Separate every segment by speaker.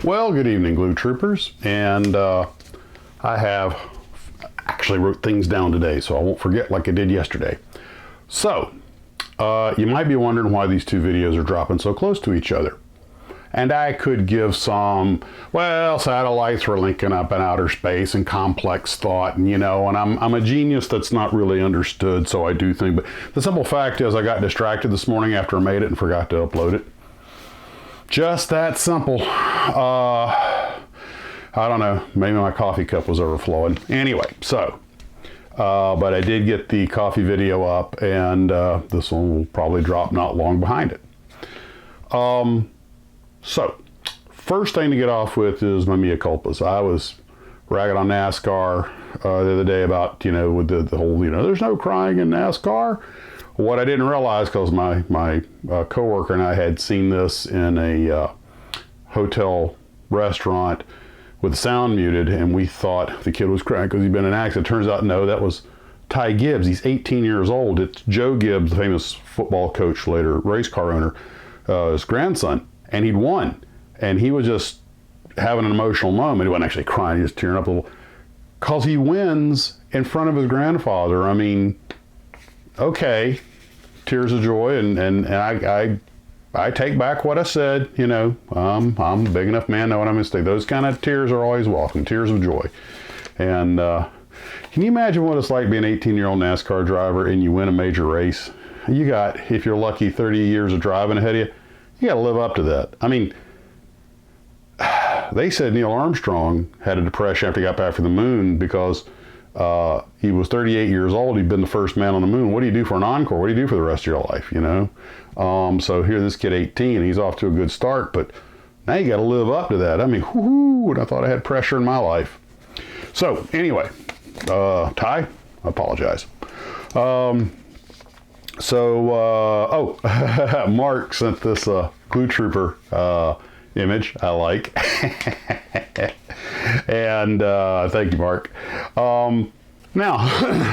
Speaker 1: Well, good evening, Glue Troopers, and I have actually wrote things down today, so I won't forget like I did yesterday. So, you might be wondering why these two videos are dropping so close to each other. And I could give some, well, satellites were linking up in outer space and complex thought, and and I'm a genius that's not really understood, so I do think, but the simple fact is I got distracted this morning after I made it and forgot to upload it. Just that simple. I don't know, maybe my coffee cup was overflowing. Anyway, so, but I did get the coffee video up, and this one will probably drop not long behind it. So, first thing to get off with is my mea culpas. I was ragging on NASCAR the other day about, with the whole, there's no crying in NASCAR. What I didn't realize, because my coworker and I had seen this in a hotel restaurant with the sound muted, and we thought the kid was crying because he'd been in an accident. Turns out, no, that was Ty Gibbs. He's 18 years old. It's Joe Gibbs, the famous football coach, later race car owner, his grandson, and he'd won. And he was just having an emotional moment. He wasn't actually crying, he was tearing up a little, because he wins in front of his grandfather. I mean, okay, tears of joy, and I take back what I said. I'm a big enough man, know what I'm going to say. Those kind of tears are always welcome, tears of joy. And can you imagine what it's like being an 18-year-old NASCAR driver and you win a major race? You got, if you're lucky, 30 years of driving ahead of you. You got to live up to that. I mean, they said Neil Armstrong had a depression after he got back from the moon because he was 38 years old. He'd been the first man on the moon. What do you do for an encore? What do you do for the rest of your life, So here, this kid 18, he's off to a good start, but now you got to live up to that. I mean, whoo-hoo, and I thought I had pressure in my life. So anyway, Ty, I apologize. Mark sent this Glue Trooper image I like. And thank you, Mark. Now,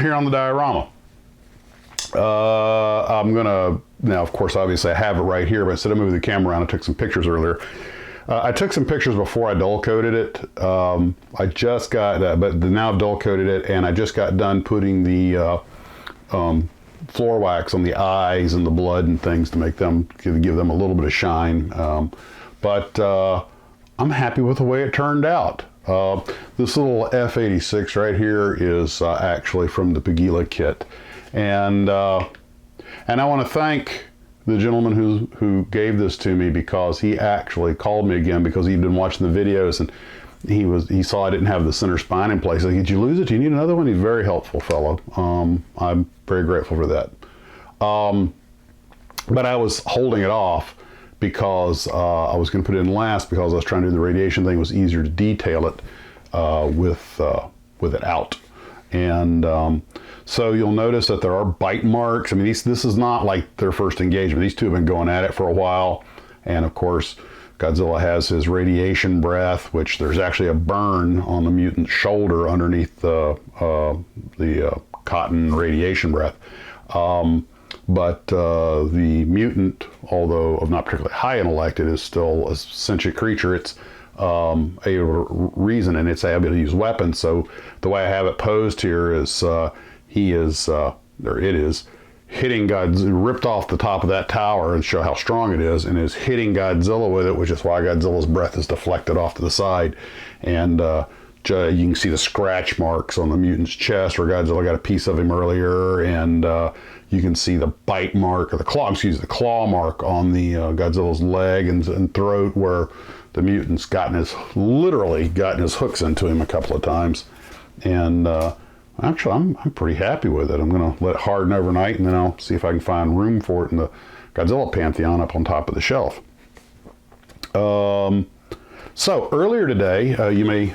Speaker 1: here on the diorama, I'm gonna, now of course obviously I have it right here, but instead of moving the camera around, I took some pictures earlier. I took some pictures before I dull coated it. I just got that, but now I've dull coated it, and I just got done putting the floor wax on the eyes and the blood and things to make them, give them a little bit of shine. But I'm happy with the way it turned out. This little F86 right here is actually from the Pagila kit. And I want to thank the gentleman who gave this to me, because he actually called me again because he'd been watching the videos, and he saw I didn't have the center spine in place. Like, did you lose it? Do you need another one? He's a very helpful fellow. I'm very grateful for that. But I was holding it off because I was going to put it in last, because I was trying to do the radiation thing. It was easier to detail it with it out. And so you'll notice that there are bite marks. I mean, this is not like their first engagement. These two have been going at it for a while. And of course, Godzilla has his radiation breath, which there's actually a burn on the mutant's shoulder underneath the cotton radiation breath. But the mutant, although of not particularly high intellect, it is still a sentient creature. It's able to reason, and it's able to use weapons. So the way I have it posed here is it is hitting Godzilla, ripped off the top of that tower and show how strong it is, and is hitting Godzilla with it, which is why Godzilla's breath is deflected off to the side. And you can see the scratch marks on the mutant's chest where Godzilla got a piece of him earlier, and you can see the bite mark, or the claw mark on the Godzilla's leg and throat, where the mutant's literally gotten his hooks into him a couple of times. And actually, I'm pretty happy with it. I'm going to let it harden overnight, and then I'll see if I can find room for it in the Godzilla Pantheon up on top of the shelf. So earlier today, you may,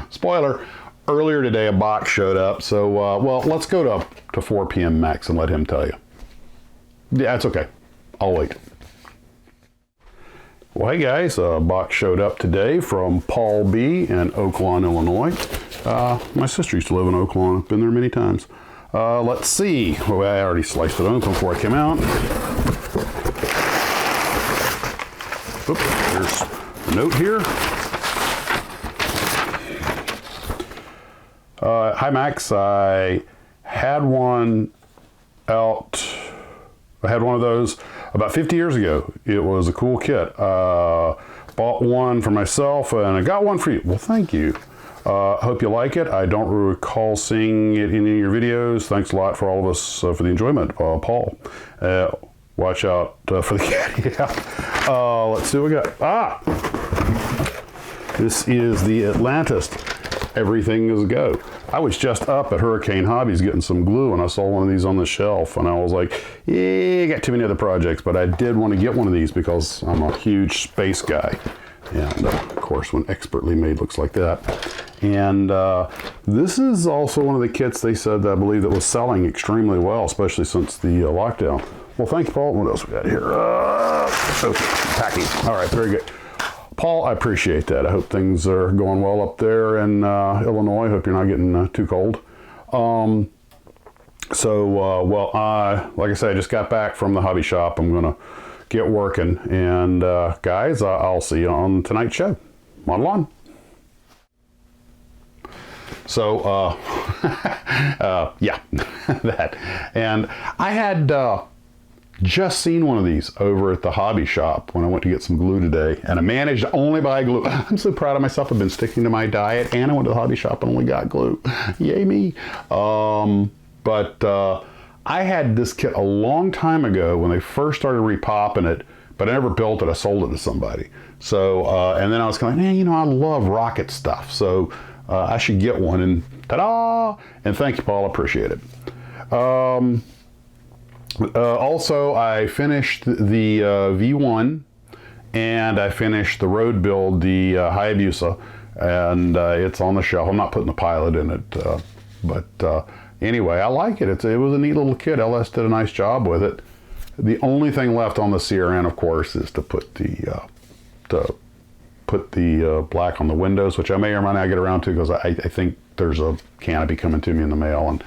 Speaker 1: spoiler, earlier today a box showed up. So, well, let's go to 4 p.m. Max and let him tell you. Yeah, that's okay. I'll wait. Well, hey guys, a box showed up today from Paul B. in Oaklawn, Illinois. My sister used to live in Oaklawn. I've been there many times. Let's see. Well, I already sliced it open before I came out. Oops, there's a note here. Hi Max, I had one out. I had one of those about 50 years ago. It was a cool kit. Bought one for myself and I got one for you. Well, thank you. Hope you like it. I don't recall seeing it in any of your videos. Thanks a lot for all of us for the enjoyment. Paul. Watch out for the cat. Yeah. Let's see what we got. This is the Atlantis. Everything is a go. I was just up at Hurricane Hobbies getting some glue and I saw one of these on the shelf and I was like, yeah, I got too many other projects, but I did want to get one of these because I'm a huge space guy. And of course, when expertly made looks like that. And this is also one of the kits they said, I believe, that was selling extremely well, especially since the lockdown. Well, thank you, Paul. What else we got here? Okay, packing. All right, very good. Paul, I appreciate that. I hope things are going well up there in Illinois. Hope you're not getting too cold. Well, like I said, I just got back from the hobby shop. I'm going to get working. And guys, I'll see you on tonight's show. Model on. So, yeah, that. And I had just seen one of these over at the hobby shop when I went to get some glue today, and I managed to only buy glue. I'm so proud of myself. I've been sticking to my diet, and I went to the hobby shop and only got glue. Yay me. I had this kit a long time ago when they first started repopping it, but I never built it. I sold it to somebody. So, and then I was kind of like, man, you know, I love rocket stuff, so I should get one, and ta-da! And thank you, Paul. I appreciate it. Also, I finished the V1 and I finished the road build, the Hayabusa, and it's on the shelf. I'm not putting the pilot in it, but anyway, I like it. It was a neat little kit. LS did a nice job with it. The only thing left on the CRN, of course, is to put the black on the windows, which I may or may not get around to because I think there's a canopy coming to me in the mail, and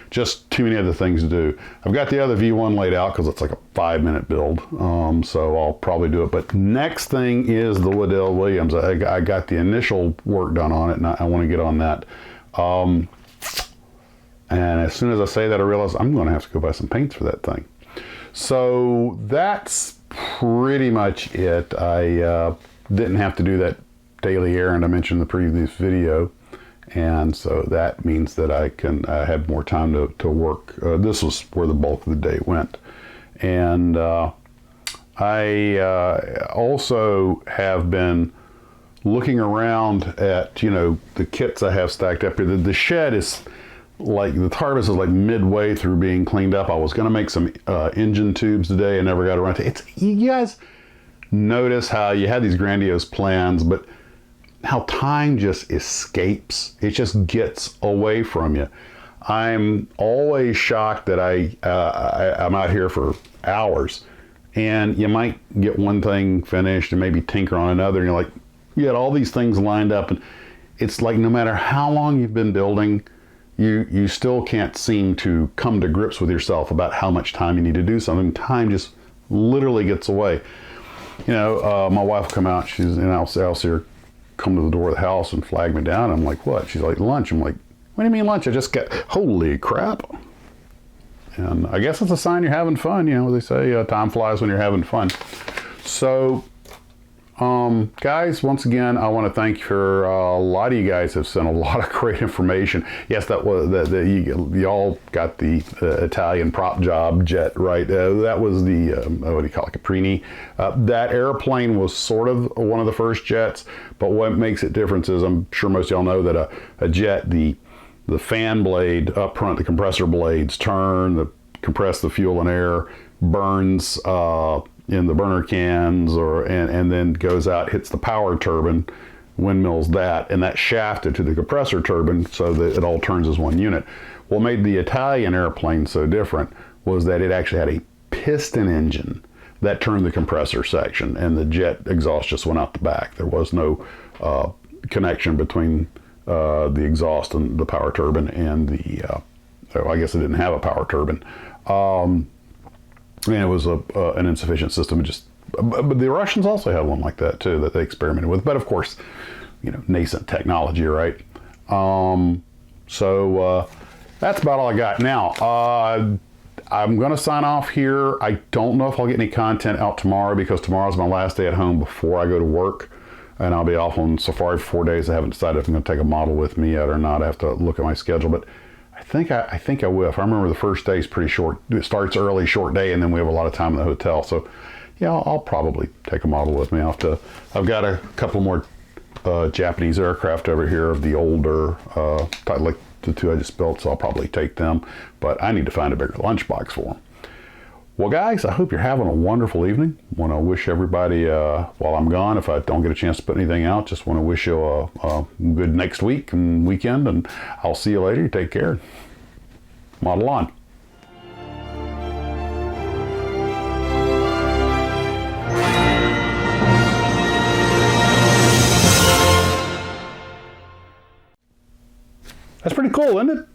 Speaker 1: just too many other things to do. I've got the other V1 laid out because it's like a 5-minute build, so I'll probably do it. But next thing is the Waddell Williams. I got the initial work done on it, and I want to get on that. And as soon as I say that, I realize I'm going to have to go buy some paints for that thing. So that's pretty much it. I didn't have to do that daily errand I mentioned in the previous video. And so that means that I can have more time to work. This was where the bulk of the day went. And I also have been looking around at, you know, the kits I have stacked up here. The shed is like, the TARDIS is like midway through being cleaned up. I was going to make some engine tubes today and never got around to it. You guys notice how you had these grandiose plans, but how time just escapes. It just gets away from you. I'm always shocked that I'm out here for hours, and you might get one thing finished and maybe tinker on another, and you're like, you got all these things lined up, and it's like no matter how long you've been building, you still can't seem to come to grips with yourself about how much time you need to do something. Time just literally gets away. You know, my wife will come out, I'll see her come to the door of the house and flag me down. I'm like, what? She's like, lunch. I'm like, what do you mean lunch? I just got, holy crap. And I guess it's a sign you're having fun. You know, they say time flies when you're having fun. So, guys, once again, I want to thank you for a lot of you guys have sent a lot of great information. Yes, that was you all got the Italian prop job jet, right? That was the what do you call it, Caprini. That airplane was sort of one of the first jets, but what makes it different is, I'm sure most of y'all know that a jet, the fan blade up front, the compressor blades turn, compress the fuel and air, burns in the burner cans, and then goes out, hits the power turbine, windmills that, and that shafted to the compressor turbine so that it all turns as one unit. What made the Italian airplane so different was that it actually had a piston engine that turned the compressor section, and the jet exhaust just went out the back. There was no connection between the exhaust and the power turbine and I guess it didn't have a power turbine. And it was an insufficient system. It just But the Russians also had one like that too that they experimented with. But of course, you know, nascent technology, right? So that's about all I got. Now, I'm going to sign off here. I don't know if I'll get any content out tomorrow because tomorrow's my last day at home before I go to work. And I'll be off on safari for 4 days. I haven't decided if I'm going to take a model with me yet or not. I have to look at my schedule. But I think I will. If I remember, the first day is pretty short. It starts early, short day, and then we have a lot of time in the hotel. So, yeah, I'll probably take a model with me. I've got a couple more Japanese aircraft over here of the older, like the two I just built, so I'll probably take them. But I need to find a bigger lunchbox for them. Well, guys, I hope you're having a wonderful evening. Want to wish everybody, while I'm gone, if I don't get a chance to put anything out, just want to wish you a good next week and weekend, and I'll see you later. Take care. Model on. That's pretty cool, isn't it?